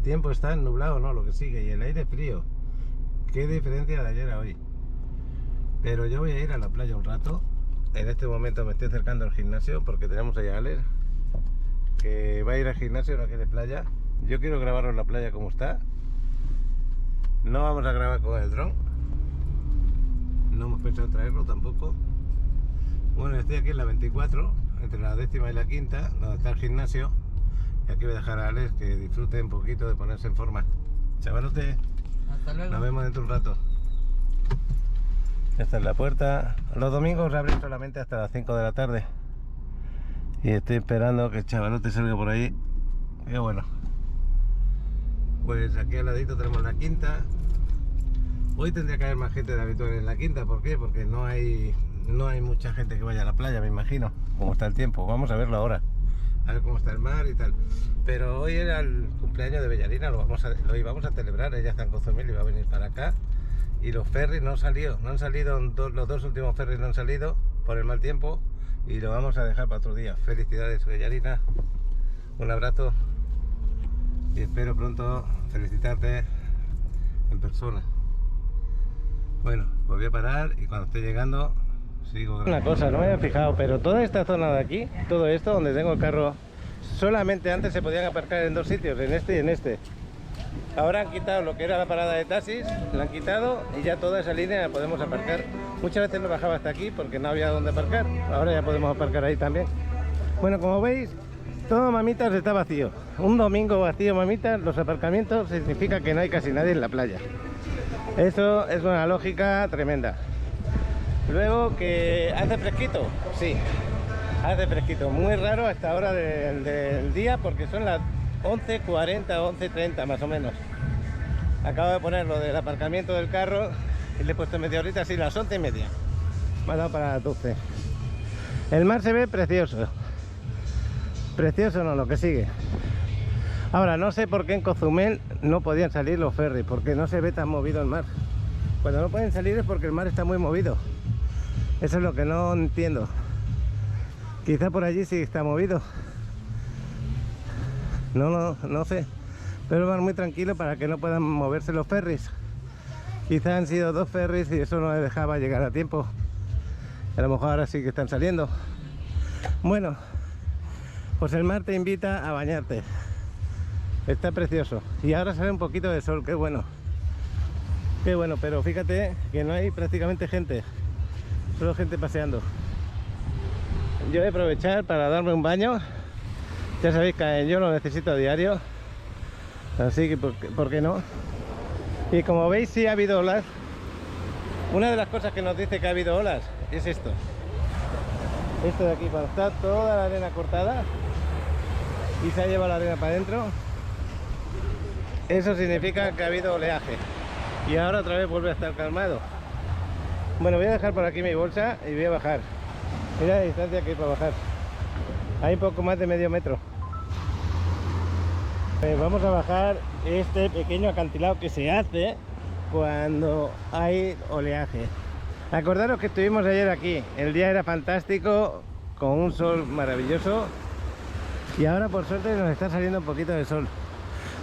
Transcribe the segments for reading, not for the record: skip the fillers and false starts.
tiempo está nublado, no, lo que sigue, y el aire frío. Qué diferencia de ayer a hoy. Pero yo voy a ir a la playa un rato. En este momento me estoy acercando al gimnasio porque tenemos allá a Alex, que va a ir al gimnasio, no quiere playa. Yo quiero grabaros la playa como está. No vamos a grabar con el dron. No hemos pensado traerlo tampoco. Bueno, estoy aquí en la 24, entre la 10ª y la 5ª, donde está el gimnasio. Y aquí voy a dejar a Alex que disfrute un poquito de ponerse en forma. Chavalote, hasta luego. Nos vemos dentro de un rato. Esta es la puerta. Los domingos reabren solamente hasta las 5 de la tarde. Y estoy esperando que el chavalote salga por ahí. Qué bueno. Pues aquí al ladito tenemos la 5ª. Hoy tendría que haber más gente de habitual en la 5ª. ¿Por qué? Porque no hay mucha gente que vaya a la playa, me imagino. Cómo está el tiempo. Vamos a verlo ahora. A ver cómo está el mar y tal. Pero hoy era el cumpleaños de Bellarina. Lo íbamos a celebrar. Ella está en Cozumel y va a venir para acá. Y los ferries no han salido. Los dos últimos ferries no han salido por el mal tiempo. Y lo vamos a dejar para otro día. Felicidades, Bellarina. Un abrazo. Y espero pronto felicitarte en persona. Bueno, pues voy a parar y cuando esté llegando sigo grabando. Una cosa, no me había fijado, pero toda esta zona de aquí, todo esto donde tengo el carro, solamente antes se podían aparcar en dos sitios, en este y en este. Ahora han quitado lo que era la parada de taxis, la han quitado y ya toda esa línea la podemos aparcar. Muchas veces no bajaba hasta aquí porque no había donde aparcar, ahora ya podemos aparcar ahí también. Bueno, como veis, todo Mamitas está vacío. Un domingo vacío, Mamitas, los aparcamientos significa que no hay casi nadie en la playa. Eso es una lógica tremenda. Luego que hace fresquito, sí, hace fresquito, muy raro a esta hora del día porque son las 11:40, 11:30 más o menos. Acabo de poner lo del aparcamiento del carro y le he puesto media horita, así las 11:30. Me ha dado para las 12. El mar se ve precioso. Precioso no, lo que sigue. Ahora, no sé por qué en Cozumel no podían salir los ferries, porque no se ve tan movido el mar. Cuando no pueden salir es porque el mar está muy movido. Eso es lo que no entiendo. Quizá por allí sí está movido. No sé. Pero van muy tranquilo para que no puedan moverse los ferries. Quizá han sido dos ferries y eso no les dejaba llegar a tiempo. A lo mejor ahora sí que están saliendo. Bueno, pues el mar te invita a bañarte. Está precioso. Y ahora sale un poquito de sol, qué bueno. Qué bueno, pero fíjate que no hay prácticamente gente. Solo gente paseando. Yo voy a aprovechar para darme un baño. Ya sabéis que yo lo necesito a diario. Así que, ¿por qué no? Y como veis, sí ha habido olas. Una de las cosas que nos dice que ha habido olas es esto. Esto de aquí, cuando está toda la arena cortada y se ha llevado la arena para adentro, eso significa que ha habido oleaje. Y ahora otra vez vuelve a estar calmado. Bueno, voy a dejar por aquí mi bolsa y voy a bajar. Mira la distancia que hay para bajar. Hay poco más de medio metro. Vamos a bajar este pequeño acantilado que se hace cuando hay oleaje. Acordaros que estuvimos ayer aquí. El día era fantástico, con un sol maravilloso. Y ahora por suerte nos está saliendo un poquito de sol.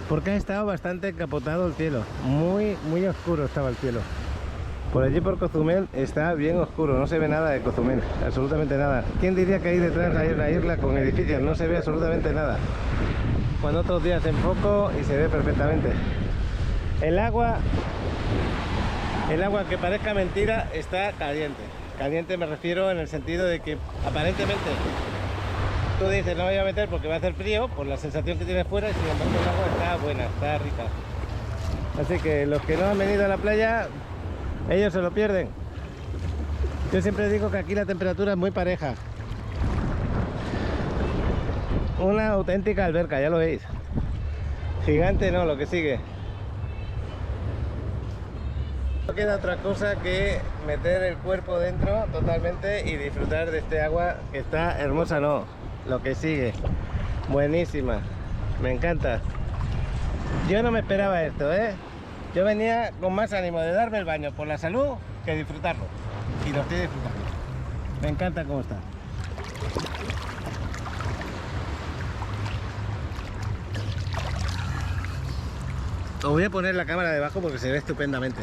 Porque ha estado bastante encapotado el cielo. Muy oscuro estaba el cielo. Por allí por Cozumel está bien oscuro. No se ve nada de Cozumel. Absolutamente nada. ¿Quién diría que ahí detrás hay una isla con edificios? No se ve absolutamente nada. Cuando otros días enfoco y se ve perfectamente. El agua, que parezca mentira, está caliente. Caliente me refiero en el sentido de que aparentemente tú dices no me voy a meter porque va a hacer frío por la sensación que tienes fuera y sin embargo el agua está buena, está rica. Así que los que no han venido a la playa, ellos se lo pierden. Yo siempre digo que aquí la temperatura es muy pareja. Una auténtica alberca, ya lo veis. Gigante no, lo que sigue. No queda otra cosa que meter el cuerpo dentro totalmente y disfrutar de este agua que está hermosa, no. Lo que sigue. Buenísima. Me encanta. Yo no me esperaba esto, ¿eh? Yo venía con más ánimo de darme el baño por la salud que disfrutarlo. Y lo estoy disfrutando. Me encanta cómo está. Os voy a poner la cámara debajo porque se ve estupendamente.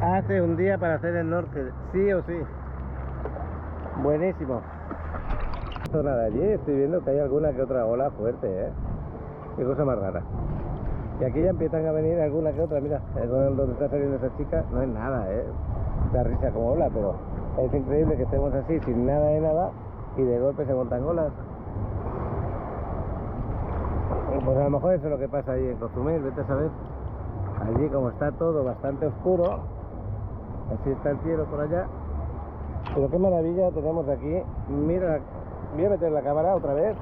Hace un día para hacer el norte, sí o sí. Buenísimo. Zona de allí estoy viendo que hay alguna que otra ola fuerte, Qué cosa más rara. Y aquí ya empiezan a venir alguna que otra. Mira, donde está saliendo esa chica no es nada, Da risa como ola, pero es increíble que estemos así sin nada de nada y de golpe se montan olas. Pues a lo mejor eso es lo que pasa ahí en Cozumel, vete a saber. Allí como está todo bastante oscuro, así está el cielo por allá. Pero qué maravilla tenemos aquí. Mira, voy a meter la cámara otra vez.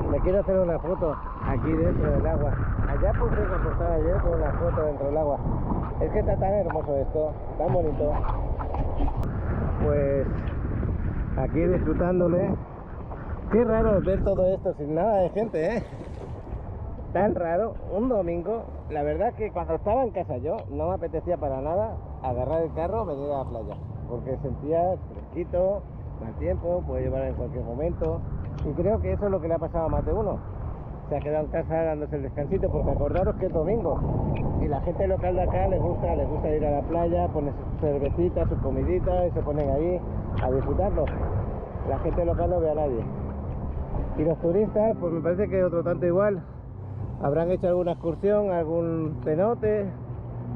Me quiero hacer una foto aquí dentro del agua. Allá puse una postada ayer con una foto dentro del agua. Es que está tan hermoso esto, tan bonito. Pues aquí disfrutándole. Qué raro ver todo esto sin nada de gente, Tan raro, un domingo. La verdad que cuando estaba en casa yo no me apetecía para nada agarrar el carro, venir a la playa, porque sentía fresquito, mal tiempo, puede llevar en cualquier momento. Y creo que eso es lo que le ha pasado a más de uno. Se ha quedado en casa dándose el descansito, porque acordaros que es domingo y la gente local de acá les gusta ir a la playa, poner sus cervecitas, sus comiditas y se ponen ahí a disfrutarlo. La gente local no ve a nadie. Y los turistas, pues me parece que otro tanto igual. Habrán hecho alguna excursión, algún cenote,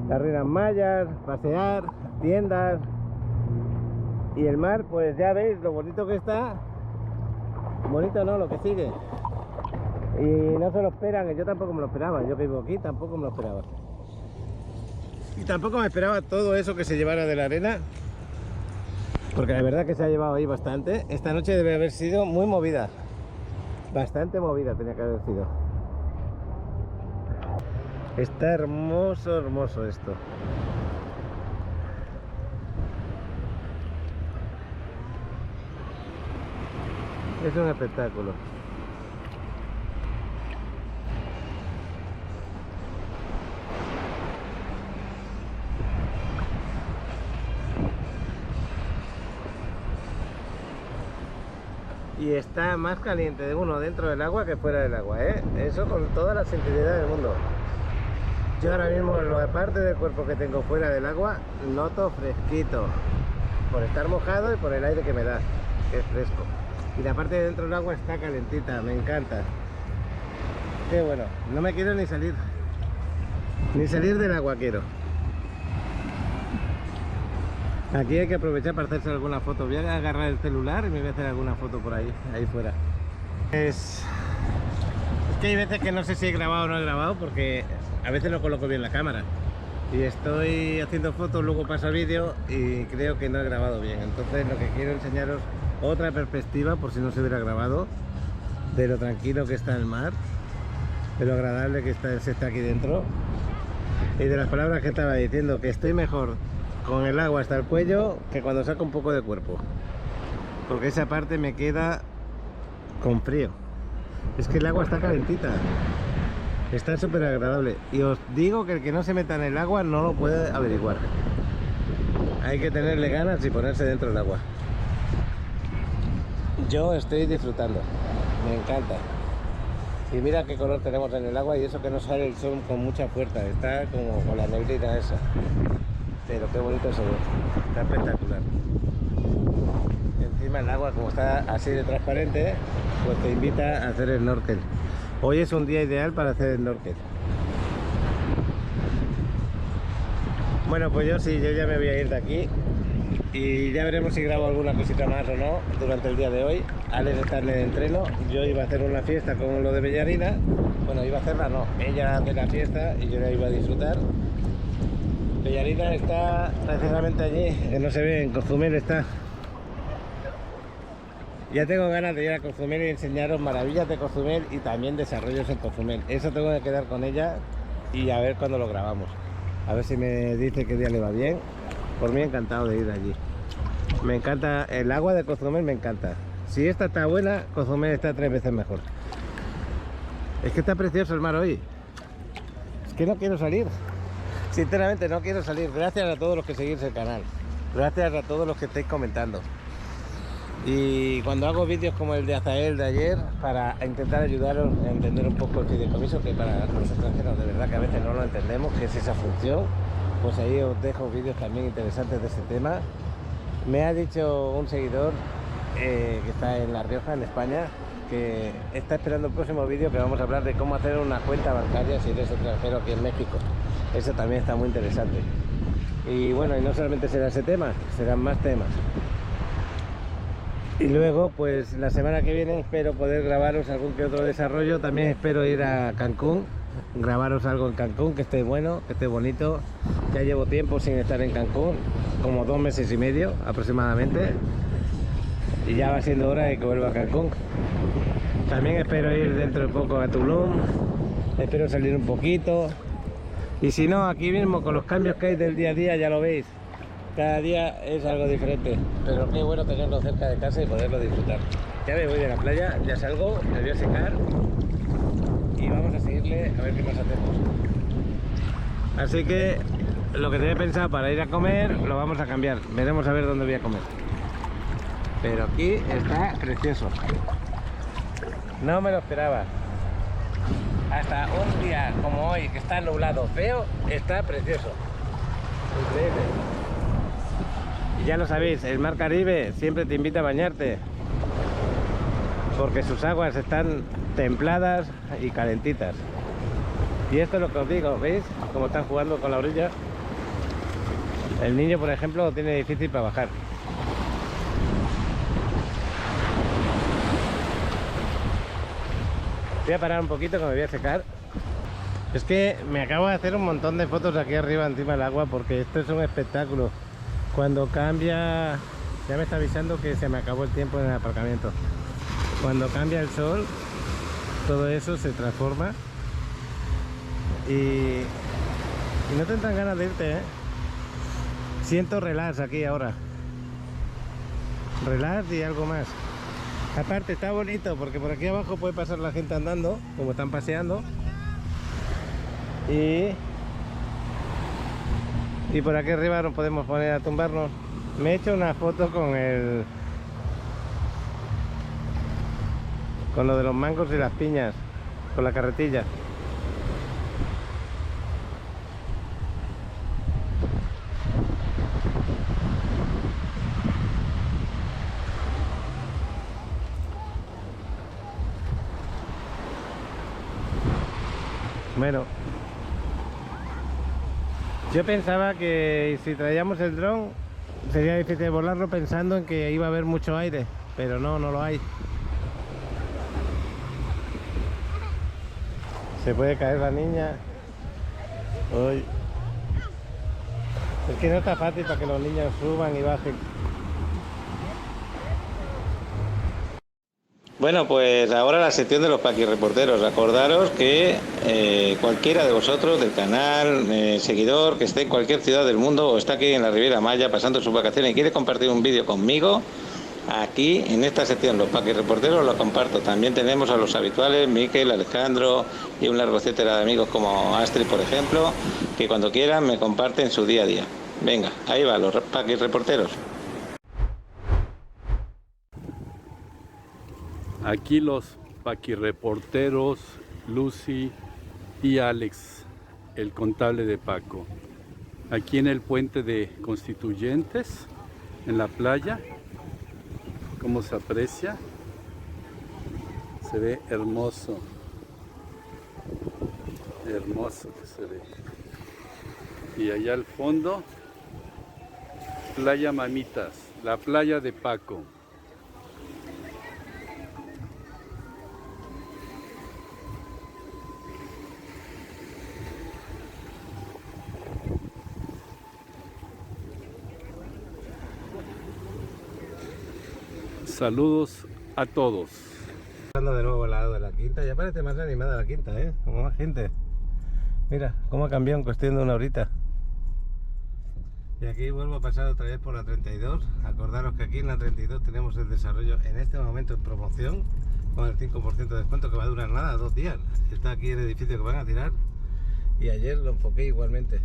las Ruinas Mayas, pasear, tiendas. Y el mar, pues ya veis lo bonito que está. Bonito no, lo que sigue. Y no se lo esperan, yo tampoco me lo esperaba. Yo que vivo aquí tampoco me lo esperaba. Y tampoco me esperaba todo eso que se llevara de la arena, porque la verdad que se ha llevado ahí bastante. Esta noche debe haber sido muy movida. Bastante movida tenía que haber sido. Está hermoso, hermoso esto. Es un espectáculo. Y está más caliente de uno dentro del agua que fuera del agua, Eso con toda la sensibilidad del mundo. Yo ahora mismo, en la parte del cuerpo que tengo fuera del agua, noto fresquito. Por estar mojado y por el aire que me da, que es fresco. Y la parte de dentro del agua está calentita, me encanta. Qué bueno, no me quiero ni salir. Ni salir del agua quiero. Aquí hay que aprovechar para hacerse alguna foto. Voy a agarrar el celular y me voy a hacer alguna foto por ahí fuera. Es que hay veces que no sé si he grabado o no he grabado, porque a veces no coloco bien la cámara. Y estoy haciendo fotos, luego paso vídeo y creo que no he grabado bien. Entonces lo que quiero enseñaros otra perspectiva, por si no se hubiera grabado, de lo tranquilo que está el mar, de lo agradable que se está aquí dentro, y de las palabras que estaba diciendo, que estoy mejor con el agua hasta el cuello que cuando saco un poco de cuerpo, porque esa parte me queda con frío. Es que el agua está calentita, está súper agradable, y os digo que el que no se meta en el agua no lo puede averiguar. Hay que tenerle ganas y ponerse dentro del agua. Yo estoy disfrutando, me encanta. Y mira qué color tenemos en el agua, y eso que no sale el sol con mucha fuerza, está como con la negrita esa. Pero qué bonito se ve, está espectacular. Encima el agua, como está así de transparente, pues te invita a hacer el snorkel. Hoy es un día ideal para hacer el snorkel. Bueno, pues yo ya me voy a ir de aquí. Y ya veremos si grabo alguna cosita más o no durante el día de hoy. Alex está en el entreno. Yo iba a hacer una fiesta con lo de Bellarina. Bueno, iba a hacerla, no. Ella hace la fiesta y yo la iba a disfrutar. Bellarina está precisamente allí, que no se ve, en Cozumel está. Ya tengo ganas de ir a Cozumel y enseñaros maravillas de Cozumel y también desarrollos en Cozumel. Eso tengo que quedar con ella y a ver cuándo lo grabamos. A ver si me dice qué día le va bien. Por mí encantado de ir allí. Me encanta, el agua de Cozumel me encanta. Si esta está buena, Cozumel está 3 veces mejor. Es que está precioso el mar hoy. Es que no quiero salir. Sinceramente no quiero salir. Gracias a todos los que seguís el canal. Gracias a todos los que estáis comentando. Y cuando hago vídeos como el de Azael de ayer, para intentar ayudaros a entender un poco el fideicomiso, que para los extranjeros de verdad que a veces no lo entendemos, que es esa función, pues ahí os dejo vídeos también interesantes de ese tema. Me ha dicho un seguidor que está en La Rioja, en España, que está esperando el próximo vídeo, que vamos a hablar de cómo hacer una cuenta bancaria si eres extranjero aquí en México. Eso también está muy interesante. Y bueno, y no solamente será ese tema, serán más temas. Y luego, pues la semana que viene espero poder grabaros algún que otro desarrollo. También espero ir a Cancún, grabaros algo en Cancún, que esté bueno, que esté bonito. Ya llevo tiempo sin estar en Cancún, como 2 meses y medio aproximadamente. Y ya va siendo hora de que vuelva a Cancún. También espero ir dentro de poco a Tulum. Espero salir un poquito. Y si no, aquí mismo con los cambios que hay del día a día, ya lo veis. Cada día es algo diferente, pero qué bueno tenerlo cerca de casa y poderlo disfrutar. Ya me voy de la playa, ya salgo, me voy a secar y vamos a seguirle a ver qué más hacemos. Así que lo que tenía pensado para ir a comer lo vamos a cambiar. Veremos a ver dónde voy a comer. Pero aquí está precioso. No me lo esperaba. Hasta un día como hoy, que está nublado, feo, está precioso. Increíble. Y ya lo sabéis, el mar Caribe siempre te invita a bañarte, porque sus aguas están templadas y calentitas. Y esto es lo que os digo, ¿veis? Cómo están jugando con la orilla. El niño, por ejemplo, lo tiene difícil para bajar. Voy a parar un poquito que me voy a secar. Es que me acabo de hacer un montón de fotos aquí arriba encima del agua, porque esto es un espectáculo. Cuando cambia, ya me está avisando que se me acabó el tiempo en el aparcamiento. Cuando cambia el sol, todo eso se transforma y no te dan ganas de irte, ¿eh? Siento relax aquí ahora. Relax y algo más. Aparte está bonito porque por aquí abajo puede pasar la gente andando, como están paseando. Y por aquí arriba nos podemos poner a tumbarnos. Me he hecho una foto con lo de los mangos y las piñas, con la carretilla. Bueno, yo pensaba que si traíamos el dron sería difícil volarlo, pensando en que iba a haber mucho aire, pero no lo hay. Se puede caer la niña. Uy. Es que no está fácil para que los niños suban y bajen. Bueno, pues ahora la sección de los paquirreporteros. Acordaros que cualquiera de vosotros del canal, seguidor, que esté en cualquier ciudad del mundo o está aquí en la Riviera Maya pasando sus vacaciones y quiere compartir un vídeo conmigo, aquí en esta sección, los paquirreporteros, lo comparto. También tenemos a los habituales, Miquel, Alejandro y un largo etcétera de amigos como Astrid, por ejemplo, que cuando quieran me comparten su día a día. Venga, ahí va, los paquirreporteros. Aquí los paquirreporteros Lucy y Alex, el contable de Paco. Aquí en el puente de Constituyentes, en la playa, como se aprecia, se ve hermoso. Hermoso que se ve. Y allá al fondo, Playa Mamitas, la playa de Paco. Saludos a todos. Pasando de nuevo al lado de la quinta, ya parece más animada la quinta, como más gente. Mira cómo ha cambiado en cuestión de una horita. Y aquí vuelvo a pasar otra vez por la 32. Acordaros que aquí en la 32 tenemos el desarrollo en este momento en promoción con el 5% de descuento, que va a durar nada, 2 días. Está aquí el edificio que van a tirar y ayer lo enfoqué igualmente.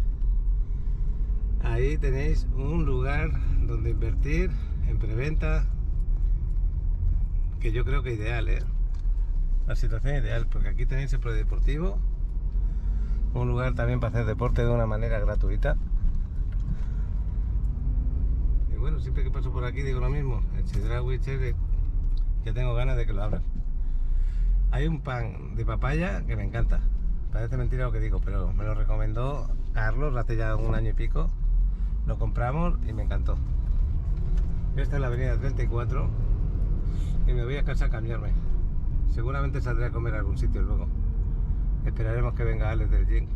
Ahí tenéis un lugar donde invertir en preventa, que yo creo que ideal, la situación ideal, porque aquí tenéis el polideportivo, un lugar también para hacer deporte de una manera gratuita. Y bueno, siempre que paso por aquí digo lo mismo, el Chedraui que tengo ganas de que lo abran. Hay un pan de papaya que me encanta, parece mentira lo que digo, pero me lo recomendó Carlos hace ya 1 año y pico. Lo compramos y me encantó. Esta es la avenida 34 y me voy a casa a cambiarme. Seguramente saldré a comer a algún sitio luego. Esperaremos que venga Alex del gym.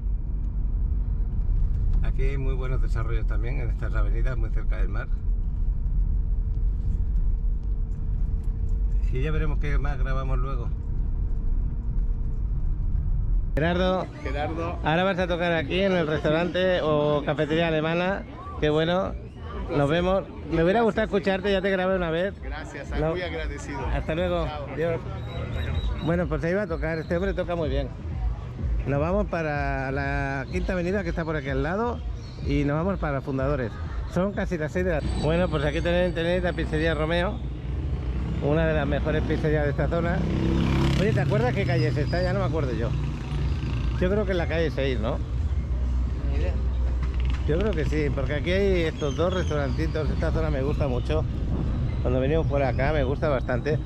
Aquí hay muy buenos desarrollos también en estas avenidas muy cerca del mar. Y ya veremos qué más grabamos luego. Gerardo, ahora vas a tocar aquí en el restaurante o cafetería alemana. Qué bueno, nos vemos. Me hubiera gustado escucharte, ya te grabé una vez. Gracias, muy agradecido. Hasta luego. Chao. Adiós. Bueno, pues se iba a tocar, este hombre toca muy bien. Nos vamos para la Quinta Avenida, que está por aquí al lado, y nos vamos para Fundadores. Son casi las 6 de la tarde. Bueno, pues aquí tenéis la pizzería Romeo, una de las mejores pizzerías de esta zona. Oye, ¿te acuerdas qué calle es esta? Ya no me acuerdo yo. Yo creo que es la calle 6, ¿no? Ni idea. Yo creo que sí, porque aquí hay estos 2 restaurantitos. Esta zona me gusta mucho. Cuando venimos por acá me gusta bastante.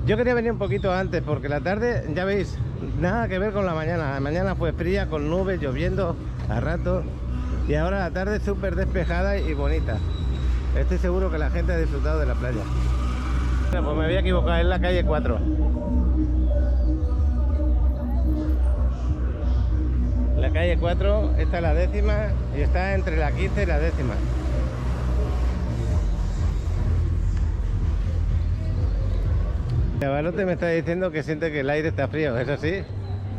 Yo quería venir un poquito antes porque la tarde, ya veis, nada que ver con la mañana. La mañana fue fría, con nubes, lloviendo a rato. Y ahora la tarde súper despejada y bonita. Estoy seguro que la gente ha disfrutado de la playa. Bueno, pues me había equivocado, es la calle 4. La calle 4, esta es la 10ª y está entre la 15 y la 10ª. El chavalote me está diciendo que siente que el aire está frío, ¿es así?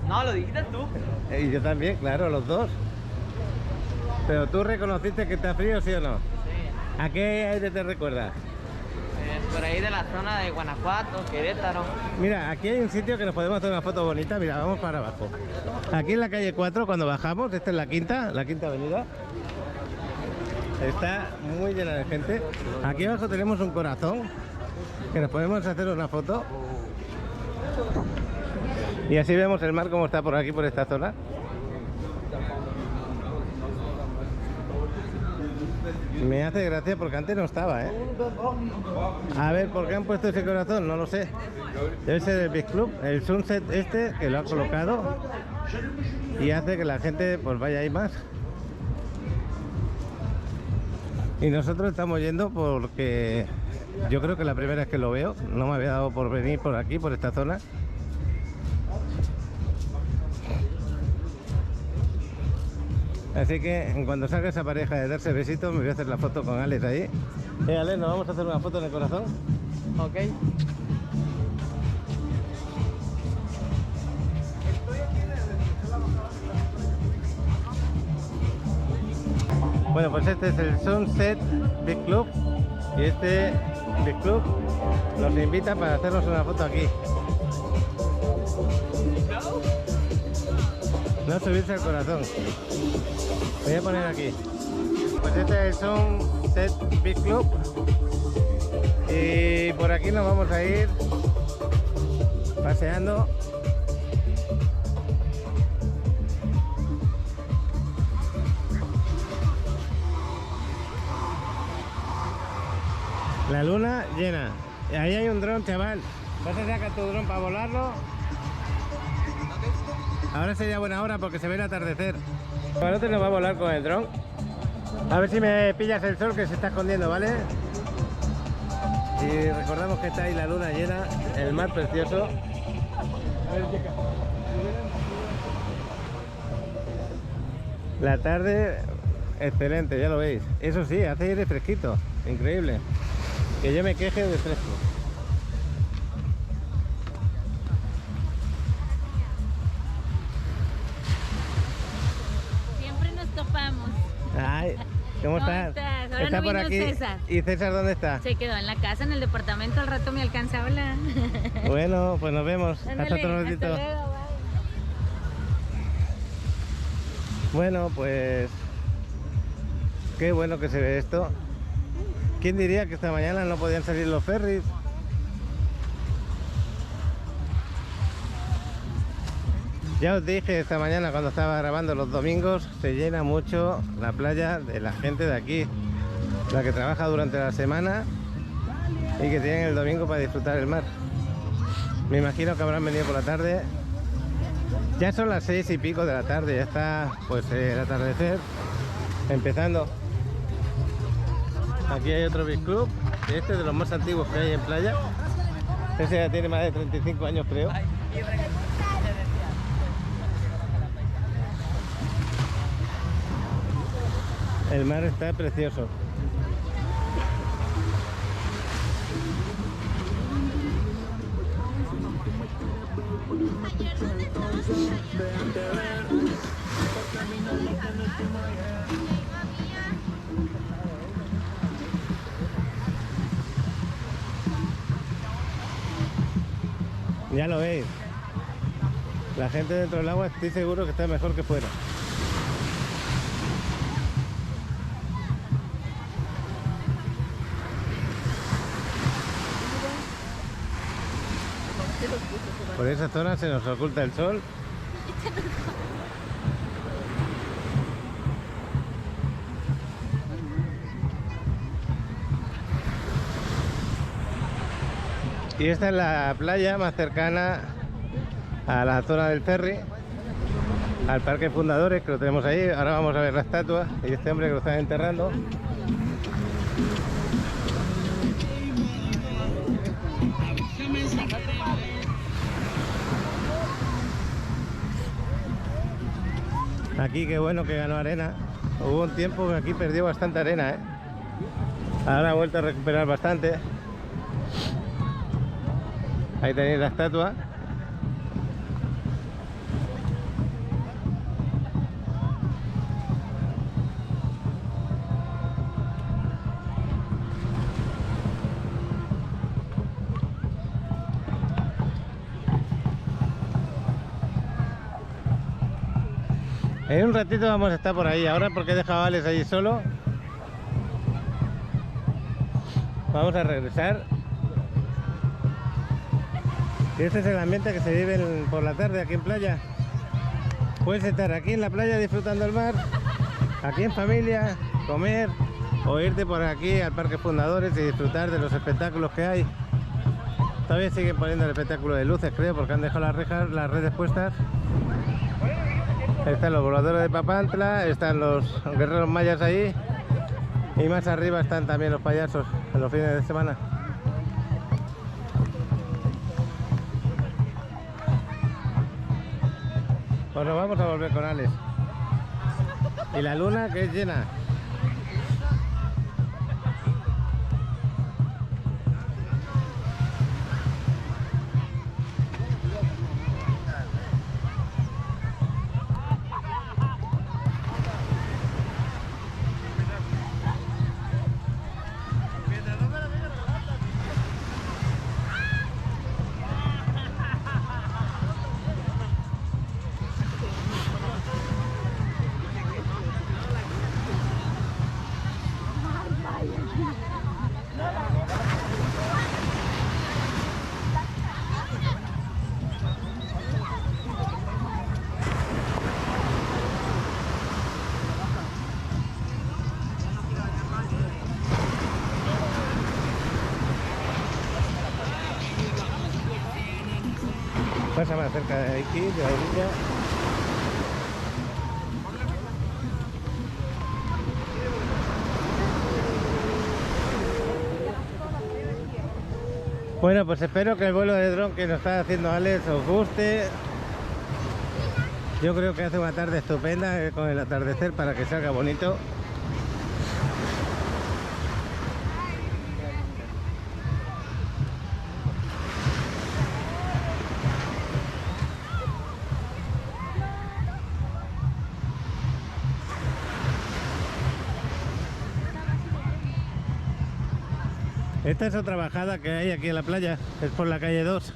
No, lo dijiste tú. Y yo también, claro, los dos. Pero tú reconociste que está frío, ¿sí o no? Sí. ¿A qué aire te recuerda? Por ahí de la zona de Guanajuato, Querétaro. Mira, aquí hay un sitio que nos podemos hacer una foto bonita. Mira, vamos para abajo. Aquí en la calle 4, cuando bajamos, esta es la quinta avenida. Está muy llena de gente. Aquí abajo tenemos un corazón, que nos podemos hacer una foto. Y así vemos el mar como está por aquí, por esta zona. Me hace gracia porque antes no estaba, A ver, ¿por qué han puesto ese corazón? No lo sé. Debe ser el Big Club, el Sunset este, que lo ha colocado y hace que la gente pues vaya ahí más. Y nosotros estamos yendo porque yo creo que la primera vez que lo veo, no me había dado por venir por aquí, por esta zona. Así que en cuanto salga esa pareja de darse besitos, me voy a hacer la foto con Alex ahí. Alex, ¿nos vamos a hacer una foto en el corazón? Ok. Bueno, pues este es el Sunset Big Club y este Big Club nos invita para hacernos una foto aquí. No subirse al corazón. Voy a poner aquí. Pues este es el Sunset Big Club y por aquí nos vamos a ir paseando. La luna llena. Ahí hay un dron, chaval. ¿Vas a sacar tu dron para volarlo? Ahora sería buena hora porque se ve el atardecer. El chavalote nos va a volar con el dron. A ver si me pillas el sol que se está escondiendo, ¿vale? Y recordamos que está ahí la luna llena, el mar precioso. La tarde excelente, ya lo veis. Eso sí, hace aire fresquito, increíble. Que yo me queje de fresco. Ay, ¿cómo estás? estás? Ahora Está no por vino aquí. César. ¿Y César dónde está? Se quedó en la casa, en el departamento, al rato me alcanza a hablar. Bueno, pues nos vemos. Hasta Ándale, otro hasta ratito. luego, bye. Bueno, pues qué bueno que se ve esto. ¿Quién diría que esta mañana no podían salir los ferries? Ya os dije esta mañana cuando estaba grabando, los domingos se llena mucho la playa de la gente de aquí, la que trabaja durante la semana y que tienen el domingo para disfrutar el mar. Me imagino que habrán venido por la tarde. Ya son las 6 y pico de la tarde, ya está pues el atardecer empezando. Aquí hay otro beach club, este es de los más antiguos que hay en playa. Ese ya tiene más de 35 años, creo. El mar está precioso. Ya lo veis. La gente dentro del agua estoy seguro que está mejor que fuera. Por esa zona se nos oculta el sol. Y esta es la playa más cercana a la zona del ferry, al Parque Fundadores, que lo tenemos ahí. Ahora vamos a ver la estatua y este hombre que lo están enterrando. Aquí qué bueno que ganó arena. Hubo un tiempo que aquí perdió bastante arena, ¿eh? Ahora ha vuelto a recuperar bastante. Ahí tenéis la estatua. En un ratito vamos a estar por ahí. Ahora porque he dejado a Alex allí solo, vamos a regresar. Y este es el ambiente que se vive por la tarde aquí en playa. Puedes estar aquí en la playa disfrutando del mar, aquí en familia, comer o irte por aquí al Parque Fundadores y disfrutar de los espectáculos que hay. Todavía siguen poniendo el espectáculo de luces, creo, porque han dejado las rejas, las redes puestas. Están los voladores de Papantla, están los guerreros mayas ahí y más arriba están también los payasos en los fines de semana. Pues nos vamos a volver con Alex. Y la luna que es llena. Pasa más cerca de aquí, de la orilla. Bueno, pues espero que el vuelo de dron que nos está haciendo Alex os guste. Yo creo que hace una tarde estupenda con el atardecer para que salga bonito. Esta es otra bajada que hay aquí en la playa, es por la calle 2.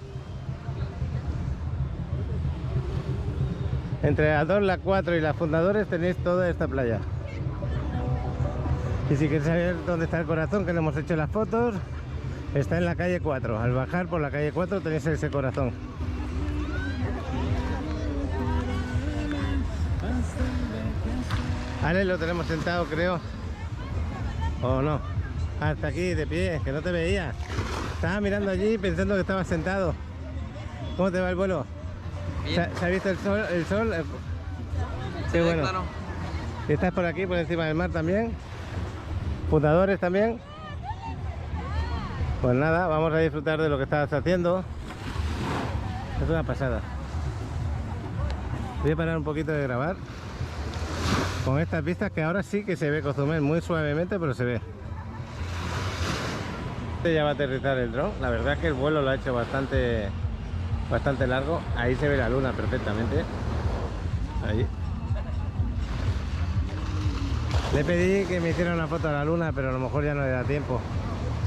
Entre la 2, la 4 y las Fundadores tenéis toda esta playa. Y si queréis saber dónde está el corazón, que le hemos hecho las fotos, está en la calle 4. Al bajar por la calle 4 tenéis ese corazón. Ale lo tenemos sentado, creo. ¿O no? Hasta aquí, de pie, que no te veía. Estaba mirando allí pensando que estabas sentado. ¿Cómo te va el vuelo? Bien. ¿Se ha visto el sol? Sí, bueno. Claro. ¿Y estás por aquí, por encima del mar también? ¿Fundadores también? Pues nada, vamos a disfrutar de lo que estás haciendo. Es una pasada. Voy a parar un poquito de grabar con estas vistas, que ahora sí que se ve Cozumel, muy suavemente, pero se ve. Ya va a aterrizar el dron. La verdad es que el vuelo lo ha hecho bastante largo. Ahí se ve la luna perfectamente. Ahí. Le pedí que me hiciera una foto a la luna, pero a lo mejor ya no le da tiempo.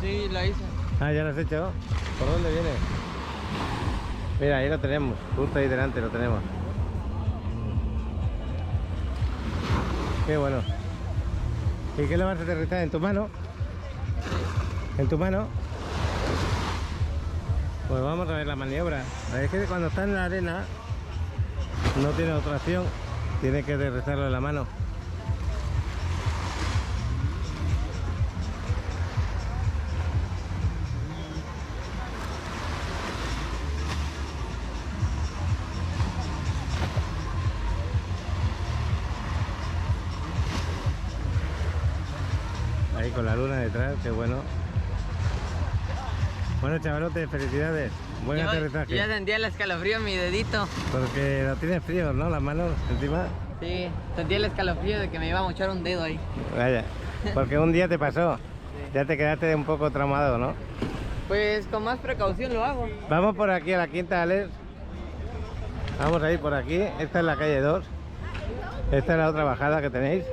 Sí, la hice. Ah, ya lo has hecho. ¿Por dónde viene? Mira, ahí lo tenemos. Justo ahí delante lo tenemos. Qué bueno. ¿Y qué lo vas a aterrizar? ¿En tu mano? ¿En tu mano? Pues vamos a ver la maniobra. Es que cuando está en la arena no tiene otra opción. Tiene que aterrizarlo en la mano. Ahí con la luna detrás, qué bueno. Bueno, chavalote, felicidades. Buen aterrizaje. Yo ya sentía el escalofrío en mi dedito. Porque lo tienes frío, ¿no? Las manos encima. Sí, sentí el escalofrío de que me iba a mochar un dedo ahí. Vaya, porque un día te pasó. Ya te quedaste un poco traumado, ¿no? Pues con más precaución lo hago. Vamos por aquí a la quinta, Alex. Vamos a ir por aquí. Esta es la calle 2. Esta es la otra bajada que tenéis.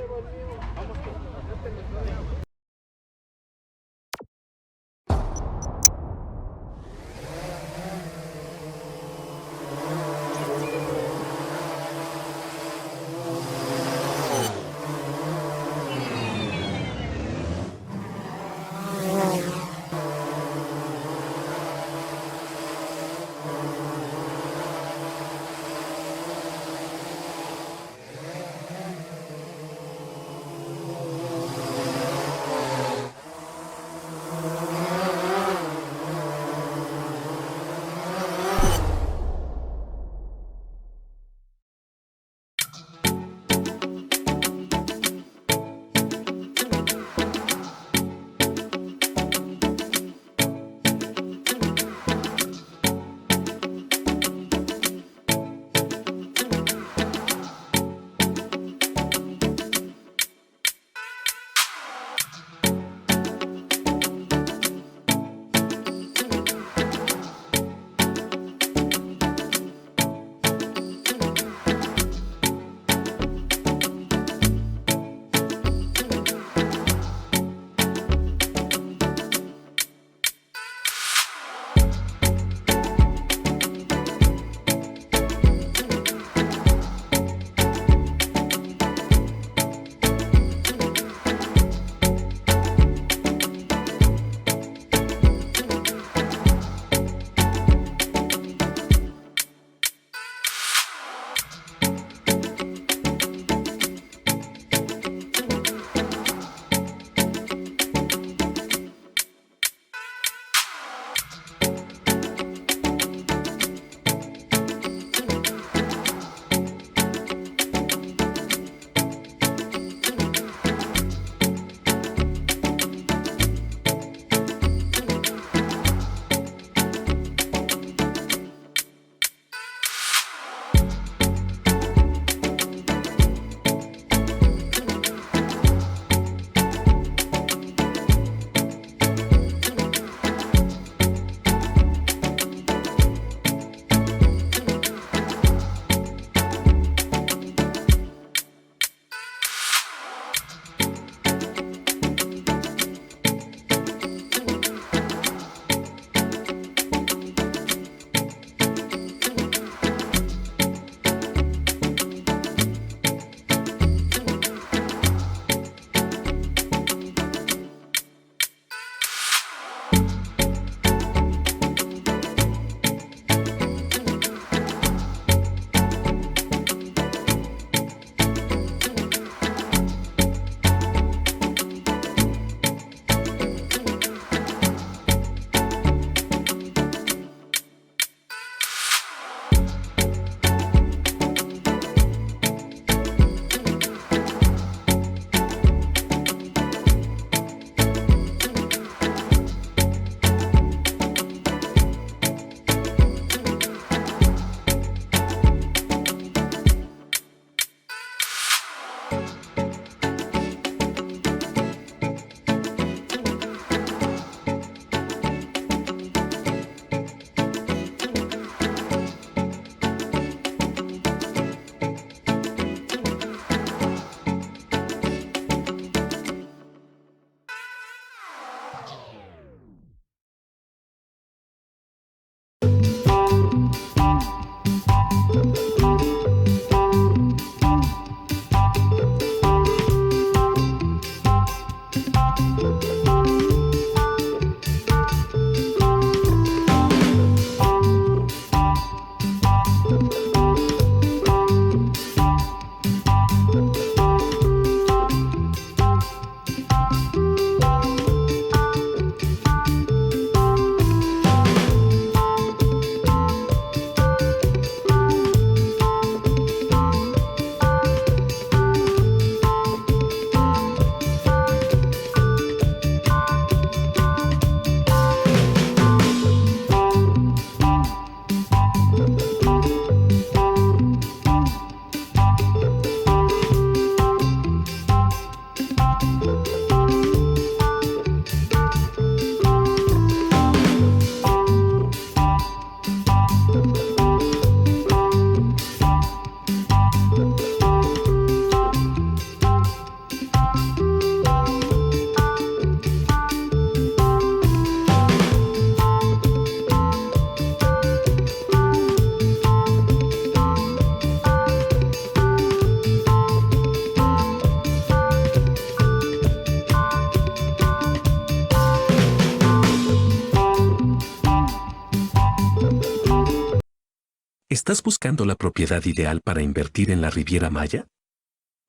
¿Estás buscando la propiedad ideal para invertir en la Riviera Maya?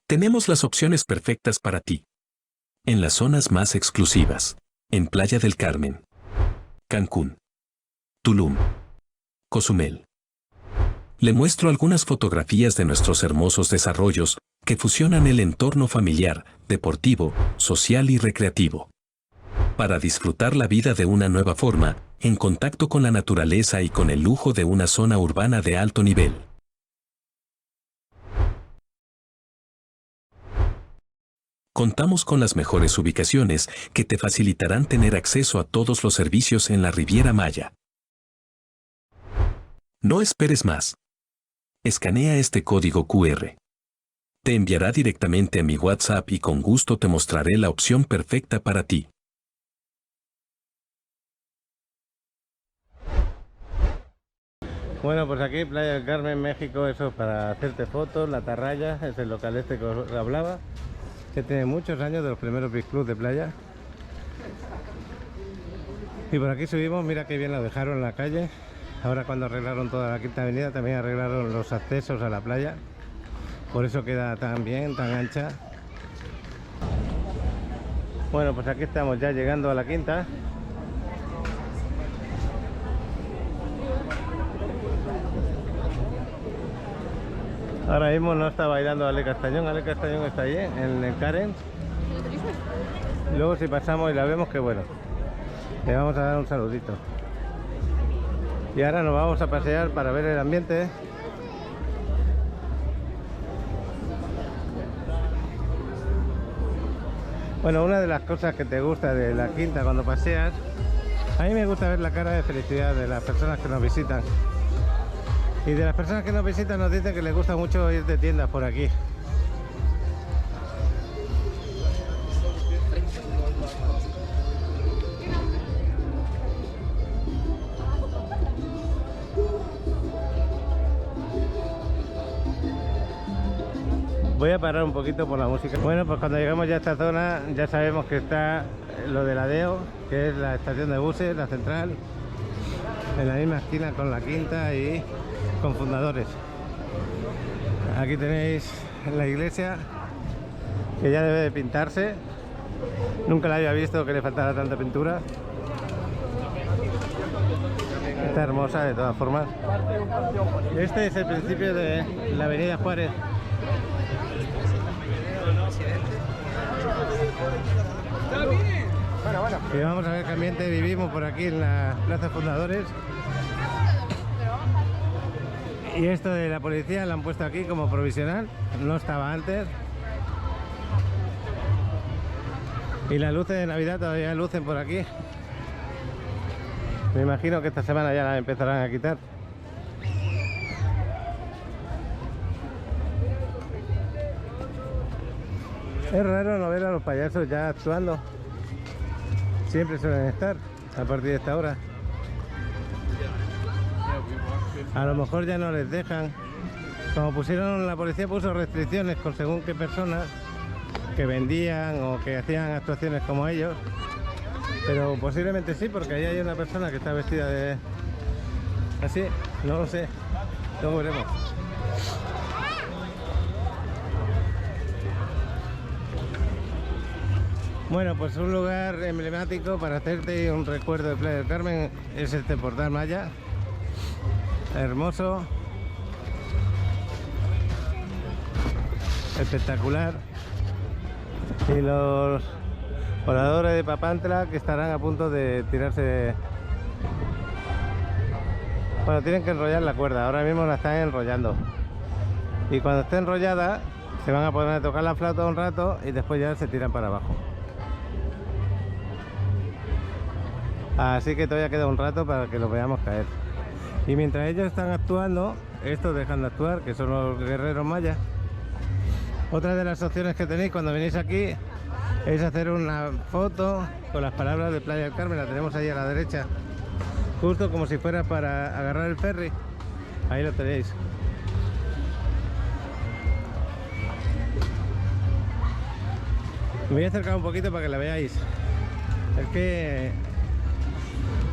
Tenemos las opciones perfectas para ti. En las zonas más exclusivas, en Playa del Carmen, Cancún, Tulum, Cozumel. Le muestro algunas fotografías de nuestros hermosos desarrollos que fusionan el entorno familiar, deportivo, social y recreativo. Para disfrutar la vida de una nueva forma, en contacto con la naturaleza y con el lujo de una zona urbana de alto nivel. Contamos con las mejores ubicaciones que te facilitarán tener acceso a todos los servicios en la Riviera Maya. No esperes más. Escanea este código QR. Te enviará directamente a mi WhatsApp y con gusto te mostraré la opción perfecta para ti. Bueno, pues aquí Playa del Carmen, México, eso para hacerte fotos, la Atarraya, es el local este que os hablaba, que tiene muchos años, de los primeros big clubs de playa. Y por aquí subimos, mira qué bien lo dejaron en la calle. Ahora cuando arreglaron toda la Quinta Avenida también arreglaron los accesos a la playa. Por eso queda tan bien, tan ancha. Bueno, pues aquí estamos ya llegando a la Quinta. Ahora mismo no está bailando Ale Castañón está ahí en el Karen. Luego si pasamos y la vemos, que bueno, le vamos a dar un saludito. Y ahora nos vamos a pasear para ver el ambiente. Bueno, una de las cosas que te gusta de la Quinta cuando paseas, a mí me gusta ver la cara de felicidad de las personas que nos visitan. Y de las personas que nos visitan nos dicen que les gusta mucho ir de tiendas por aquí. Voy a parar un poquito por la música. Bueno, pues cuando llegamos ya a esta zona ya sabemos que está lo de la DEO, que es la estación de buses, la central, en la misma esquina con la Quinta y con Fundadores. Aquí tenéis la iglesia, que ya debe de pintarse. Nunca la había visto que le faltara tanta pintura. Está hermosa de todas formas. Este es el principio de la avenida Juárez. Y vamos a ver qué ambiente vivimos por aquí en la Plaza Fundadores. Y esto de la policía lo han puesto aquí como provisional, no estaba antes. Y las luces de Navidad todavía lucen por aquí. Me imagino que esta semana ya las empezarán a quitar. Es raro no ver a los payasos ya actuando. Siempre suelen estar a partir de esta hora. A lo mejor ya no les dejan. Como pusieron, la policía puso restricciones con según qué personas que vendían o que hacían actuaciones como ellos. Pero posiblemente sí, porque ahí hay una persona que está vestida de... así, no lo sé. Luego veremos. Bueno, pues un lugar emblemático para hacerte un recuerdo de Playa del Carmen es este portal Maya. Hermoso, espectacular. Y los voladores de Papantla que estarán a punto de tirarse. Bueno, tienen que enrollar la cuerda, ahora mismo la están enrollando. Y cuando esté enrollada se van a poner a tocar la flauta un rato y después ya se tiran para abajo. Así que todavía queda un rato para que los veamos caer. Y mientras ellos están actuando, estos dejan de actuar, que son los guerreros mayas. Otra de las opciones que tenéis cuando venís aquí es hacer una foto con las palabras de Playa del Carmen. La tenemos ahí a la derecha, justo como si fuera para agarrar el ferry. Ahí lo tenéis. Me voy a acercar un poquito para que la veáis. Es que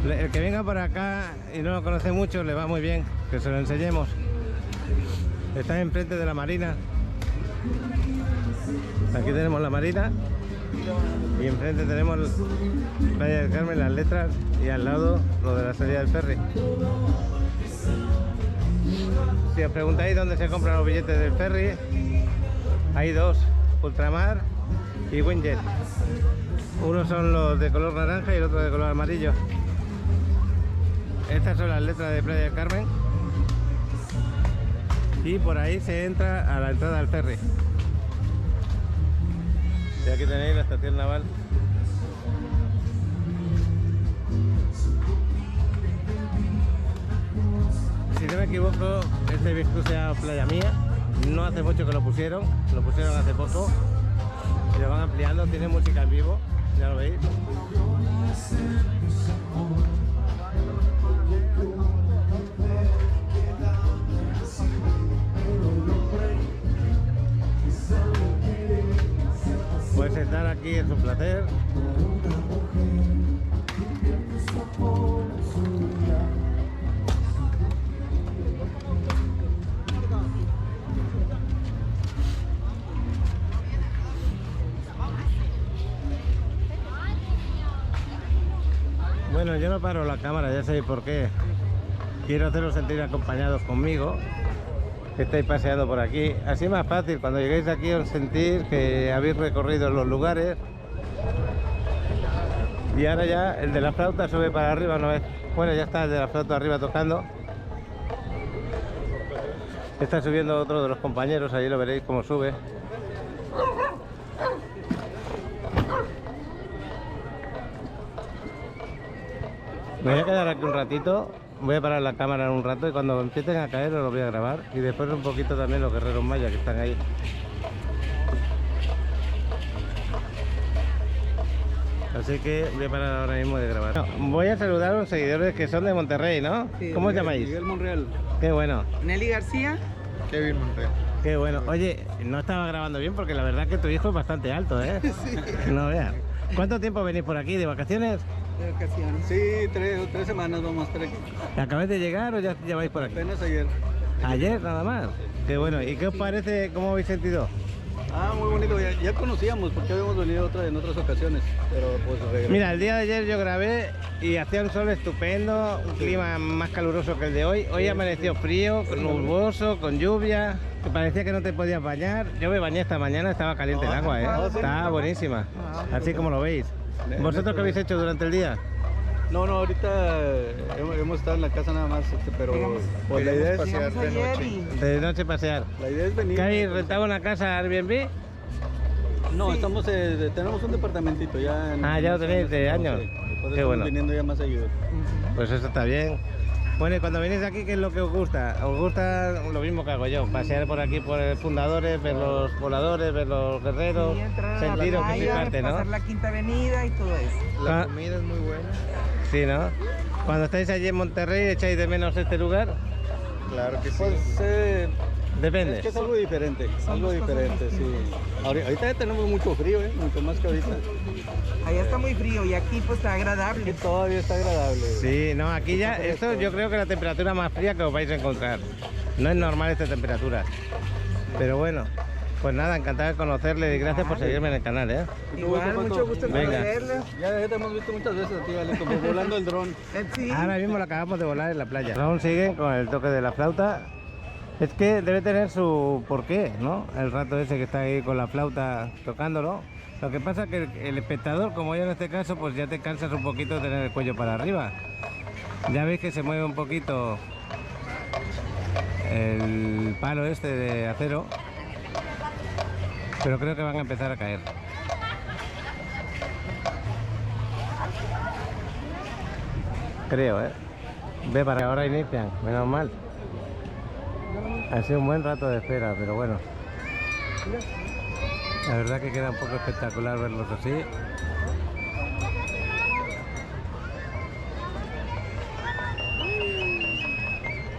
el que venga por acá y no lo conoce mucho le va muy bien que se lo enseñemos. Está enfrente de la marina. Aquí tenemos la marina y enfrente tenemos Playa del Carmen, las letras, y al lado lo de la salida del ferry. Si os preguntáis dónde se compran los billetes del ferry, hay dos, Ultramar y Winjet. Unos son los de color naranja y el otro de color amarillo. Estas son las letras de Playa del Carmen. Y por ahí se entra a la entrada al ferry. Y aquí tenéis la estación naval. Si no me equivoco, este Viscú se llama Playa Mía. No hace mucho que lo pusieron hace poco. Y lo van ampliando, tiene música en vivo, ya lo veis. Puedes estar aquí en su placer. Bueno, yo no paro la cámara, ya sabéis por qué. Quiero haceros sentir acompañados conmigo, que estáis paseando por aquí. Así es más fácil, cuando lleguéis aquí os sentir que habéis recorrido los lugares. Y ahora ya el de la flauta sube para arriba una vez. Bueno, ya está el de la flauta arriba tocando. Está subiendo otro de los compañeros, ahí lo veréis cómo sube. Me voy a quedar aquí un ratito, voy a parar la cámara un rato y cuando empiecen a caer os lo voy a grabar. Y después un poquito también los guerreros mayas que están ahí. Así que voy a parar ahora mismo de grabar. No, voy a saludar a los seguidores que son de Monterrey, ¿no? Sí, ¿Cómo os llamáis? Miguel Monreal. Qué bueno. Nelly García. Kevin Monreal. Qué bueno. Oye, no estaba grabando bien porque la verdad que tu hijo es bastante alto, ¿eh? Sí. No veas. ¿Cuánto tiempo venís por aquí? ¿De vacaciones? De vacaciones. Sí, tres semanas vamos a estar aquí. ¿Acabáis de llegar o ya vais por aquí? Apenas ayer. ¿Ayer nada más? Qué bueno. ¿Y qué os parece? ¿Cómo habéis sentido? Ah, muy bonito. Ya conocíamos porque habíamos venido en otras ocasiones. Pero pues regresamos. Mira, el día de ayer yo grabé y hacía un sol estupendo, un clima más caluroso que el de hoy. Hoy amaneció frío, nuboso, con lluvia, que parecía que no te podías bañar. Yo me bañé esta mañana, estaba caliente el agua, ¿eh? Estaba buenísima, así como lo veis. ¿Vosotros qué habéis hecho durante el día? No, ahorita hemos estado en la casa nada más, pero pues la idea es pasear de noche. De noche pasear. La idea es venir. ¿Qué habéis rentado una casa Airbnb? No, estamos tenemos un departamentito ya. Ya lo tenéis de años. Pues Qué bueno. Viniendo ya más seguido. Pues eso está bien. Bueno, y cuando venís aquí, ¿qué es lo que os gusta? ¿Os gusta lo mismo que hago yo? Pasear por aquí por el Fundadores, ver los voladores, ver los guerreros, sentiros que soy parte, ¿no? Pasar la Quinta Avenida y todo eso. La comida es muy buena. Sí, ¿no? Cuando estáis allí en Monterrey, ¿echáis de menos este lugar? Claro que sí. Pues Depende. es que es algo diferente, sí. Ahorita ya tenemos mucho frío, mucho más que ahorita. Allá está muy frío y aquí pues está agradable. Aquí todavía está agradable. Sí, no, aquí ya, esto yo creo que es la temperatura más fría que os vais a encontrar. No es normal esta temperatura. Pero bueno, pues nada, encantado de conocerle y gracias por seguirme en el canal, ¿eh? Igual, mucho gusto en Venga. conocerlo. Ya te hemos visto muchas veces a ti, Ale, como volando el dron. Sí. Ahora mismo lo acabamos de volar en la playa. Aún siguen con el toque de la flauta. Es que debe tener su porqué, ¿no? El rato ese que está ahí con la flauta tocándolo. Lo que pasa es que el espectador, como yo en este caso, pues ya te cansas un poquito de tener el cuello para arriba. Ya veis que se mueve un poquito el palo este de acero, pero creo que van a empezar a caer. Creo, ¿eh? Ve, para que ahora inician, menos mal. Ha sido un buen rato de espera, pero bueno. La verdad que queda un poco espectacular verlos así.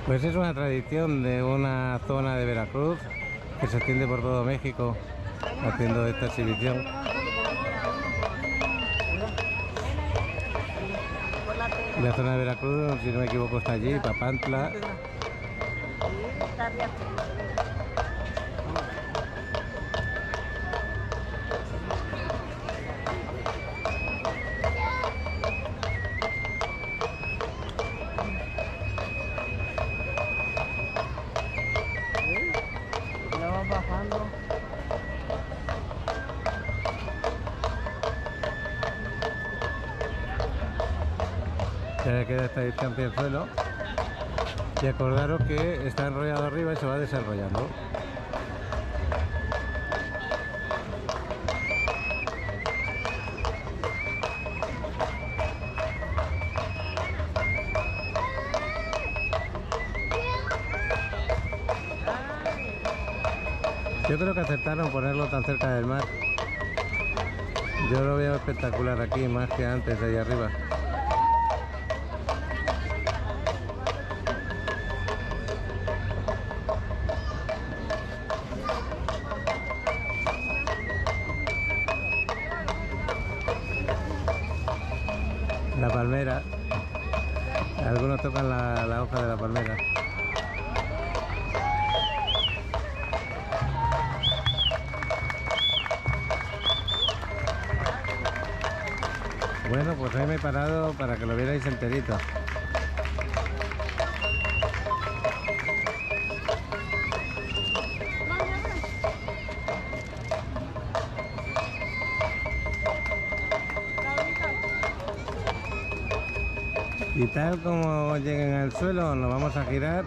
Pues es una tradición de una zona de Veracruz que se extiende por todo México haciendo esta exhibición. La zona de Veracruz, si no me equivoco, está allí, Papantla. Ya le queda esta distancia al suelo. Y acordaros que está enrollado arriba y se va desarrollando. Yo creo que acertaron ponerlo tan cerca del mar. Yo lo veo espectacular aquí, más que antes de ahí arriba. La palmera. Algunos tocan la hoja de la palmera. Bueno, pues ahí me he parado para que lo vierais enterito. Y tal como lleguen al suelo nos vamos a girar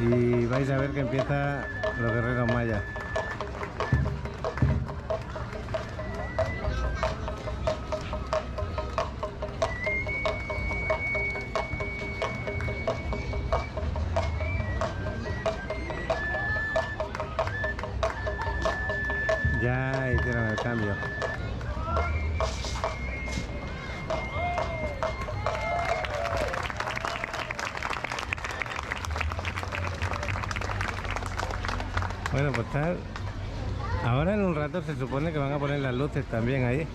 y vais a ver que empieza los guerreros mayas. Ya hicieron el cambio. Bueno, pues tal. Ahora en un rato se supone que van a poner las luces también ahí.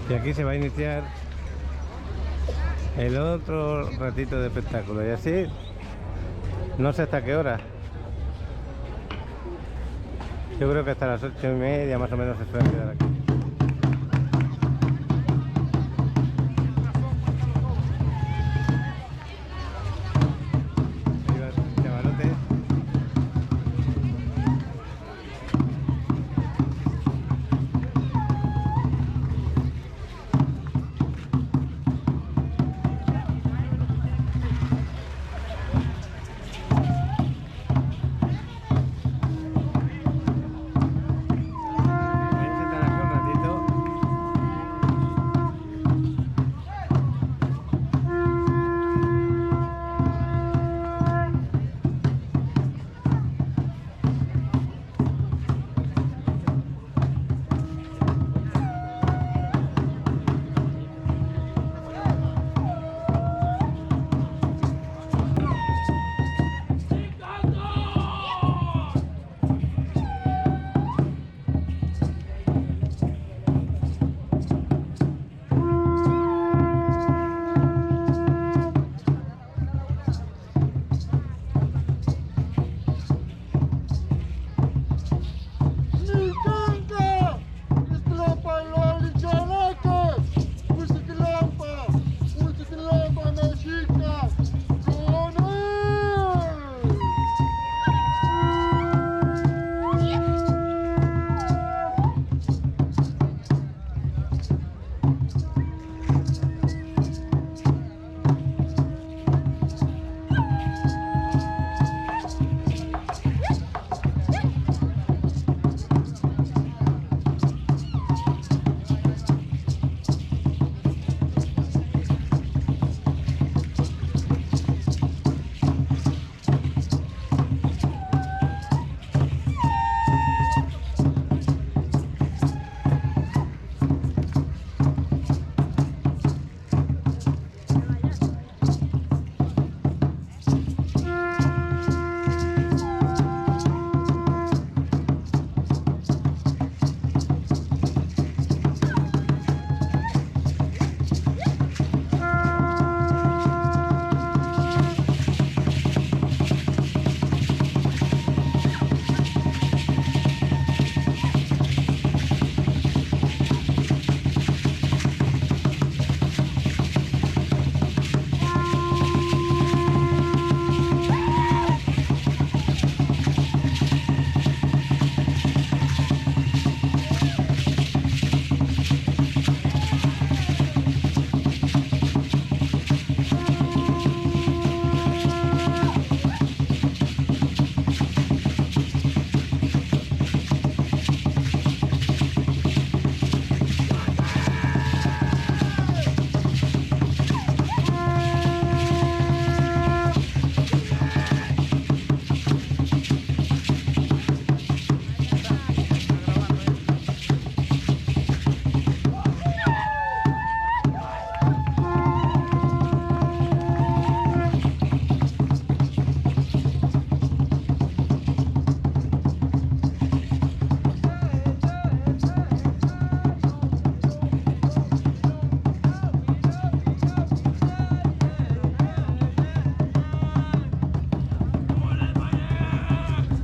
Y aquí se va a iniciar el otro ratito de espectáculo. Y así, no sé hasta qué hora. Yo creo que hasta las 8:30 más o menos se suelen quedar aquí.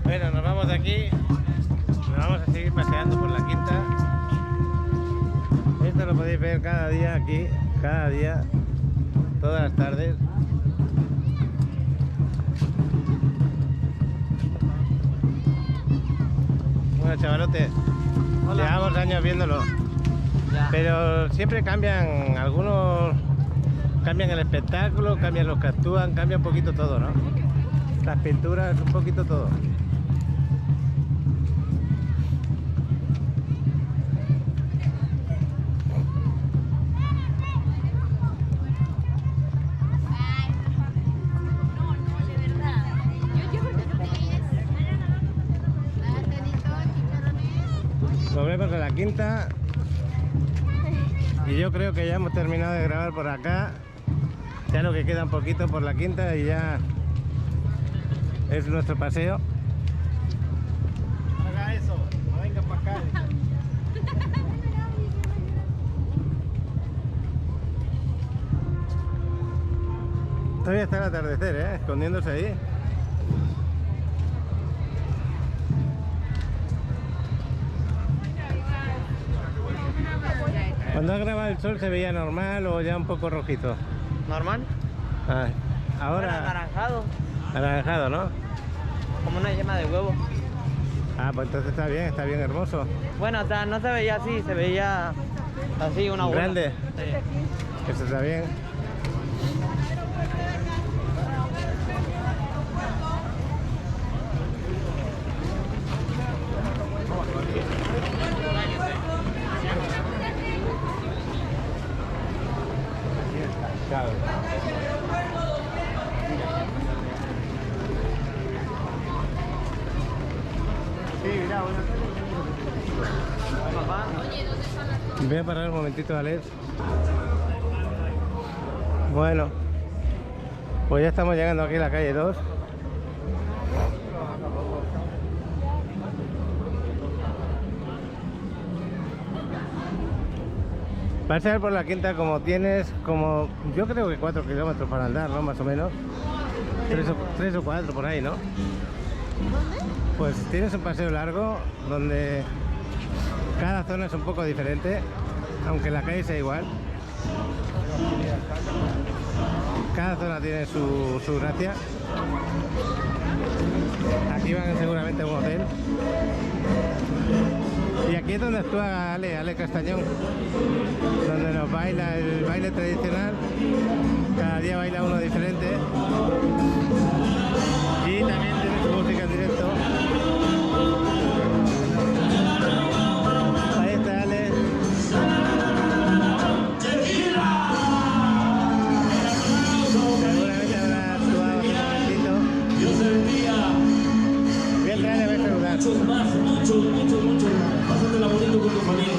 Bueno, nos vamos de aquí. Nos vamos a seguir paseando por la quinta. Esto lo podéis ver cada día aquí, cada día, todas las tardes. Bueno, chavalotes, llevamos años viéndolo, pero siempre cambian, algunos cambian el espectáculo, cambian los que actúan, cambia un poquito todo, ¿no? Las pinturas, un poquito todo. Volvemos a la quinta y yo creo que ya hemos terminado de grabar por acá. Ya lo que queda un poquito por la quinta y ya es nuestro paseo. Haga eso, no venga para acá. Todavía está el atardecer, escondiéndose ahí. Cuando has grabado el sol se veía normal o ya un poco rojito. ¿Normal? Ah, ahora Bueno, anaranjado, anaranjado, ¿no? como una yema de huevo. Ah, pues entonces está bien hermoso. Bueno, o sea, no se veía así, se veía así una bola. Grande. Sí. Eso está bien. Voy a parar un momentito, Alex. Bueno, pues ya estamos llegando aquí a la calle 2. Pasear por la quinta como tienes, como yo creo que 4 kilómetros para andar, ¿no? Más o menos. 3 o 4 por ahí, ¿no? Pues tienes un paseo largo donde cada zona es un poco diferente, aunque la calle sea igual. Cada zona tiene su gracia. Aquí van seguramente a un hotel. Y aquí es donde actúa Ale Castañón, donde nos baila el baile tradicional. Cada día baila uno diferente. Y también tiene su música en directo. Ahí está Ale. Seguramente habrá actuado un momentito. Voy a entrar y a ver saludar. Mucho. Pásatela bonito con tu familia.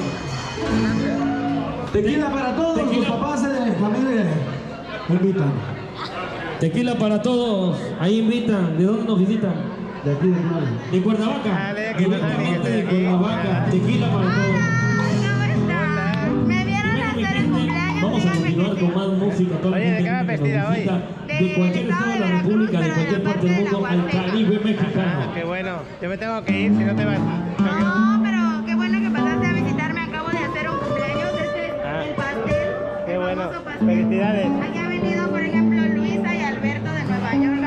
Tequila para todos, los papás de familia invitan. Tequila para todos, ahí invitan. ¿De dónde nos visitan? De aquí de Cuernavaca. Dale, que no sabe ni que estoy De aquí. Cuernavaca, tequila para todos. Me vieron hacer el cumpleaños. Vamos a continuar con más música. Toda la Oye, ¿de gente qué vas que nos vestida hoy? visita, de cualquier estado de la República, de cualquier parte del mundo, al Caribe mexicano. Ah, qué bueno. Yo me tengo que ir, si no te vas. No, pero qué bueno que pasaste a visitarme. Acabo de hacer un cumpleaños. Este es el pastel. Qué el bueno. famoso pastel. Felicidades. Aquí ha venido, por ejemplo, Luisa y Alberto de Nueva York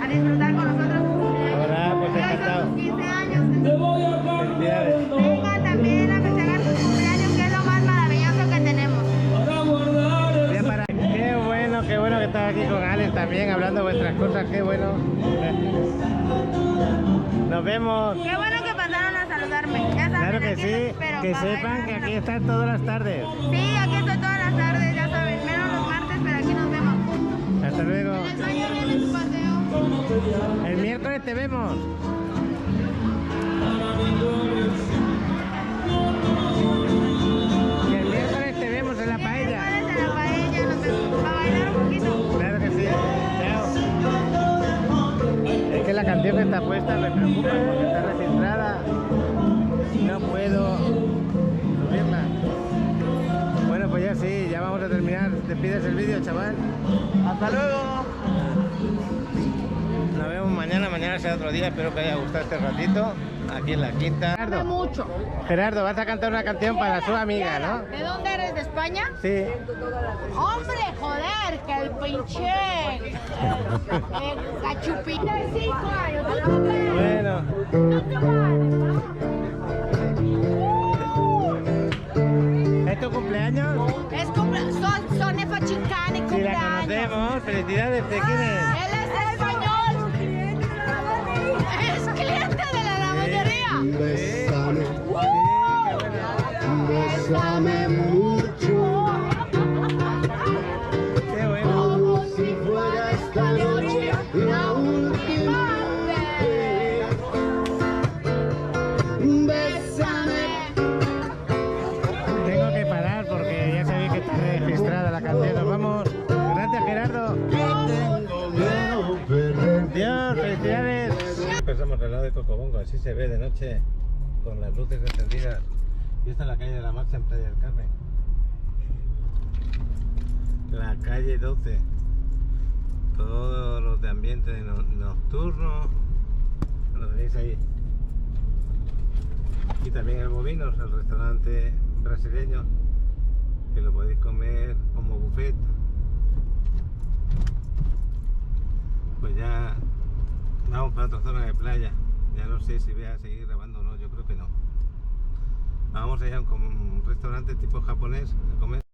a disfrutar con nosotros su cumpleaños. Hola, pues Hoy son encantado. sus 15 años. Te voy a Felicidades. Vengan también a festejar su cumpleaños, que es lo más maravilloso que tenemos. para guardar. Ya para- Qué bueno que estás aquí con Alex también, hablando de vuestras cosas, qué bueno. Nos vemos. Qué bueno que pasaron a saludarme. Ya saben, Claro que aquí sí, los espero que para sepan que bailar. aquí están todas las tardes. Sí, aquí estoy todas las tardes, ya saben, menos los martes, pero aquí nos vemos. Hasta luego. Les vaya bien en su paseo. El miércoles te vemos. Y el miércoles te vemos en la paella. Igual es en la paella, nos vemos. Para bailar un poquito. Claro que sí. Chao. Es que la canción que está puesta me preocupa porque está registrada. No puedo subirla. Bueno, pues ya sí, ya vamos a terminar. ¿Despides el vídeo, chaval? Hasta luego. Nos vemos mañana. mañana será otro día. Espero que haya gustado este ratito aquí en la quinta. Mucho. Gerardo, vas a cantar una canción para su amiga, ¿no? ¿De dónde eres? ¿De España? Sí. Hombre, joder, que el pinche cachupín de 5 años. Bueno. ¿Es tu cumpleaños? Es son Efa Chincani, Si la cumpleaños. conocemos, felicidades, ¿de quién es? Él es español. Es cliente de la lavandería. Bésame. Bésame mucho. Qué bueno. Como si fuera esta noche la última vez. Bésame. Tengo que parar porque ya sabéis que está registrada la canción. Nos vamos. Gracias, Gerardo. Dios, felicidades. Pensamos al lado de Cocobongo, así se ve de noche con las luces encendidas. Y esta es la calle de la Marcha en Playa del Carmen. La calle 12. Todos los de ambiente nocturno. Lo tenéis ahí. Y también el Bovinos, el restaurante brasileño, que lo podéis comer como buffet. Pues ya vamos para otra zona de playa. Ya no sé si voy a seguir grabando o no, yo creo que no. Vamos allá a un restaurante tipo japonés a comer.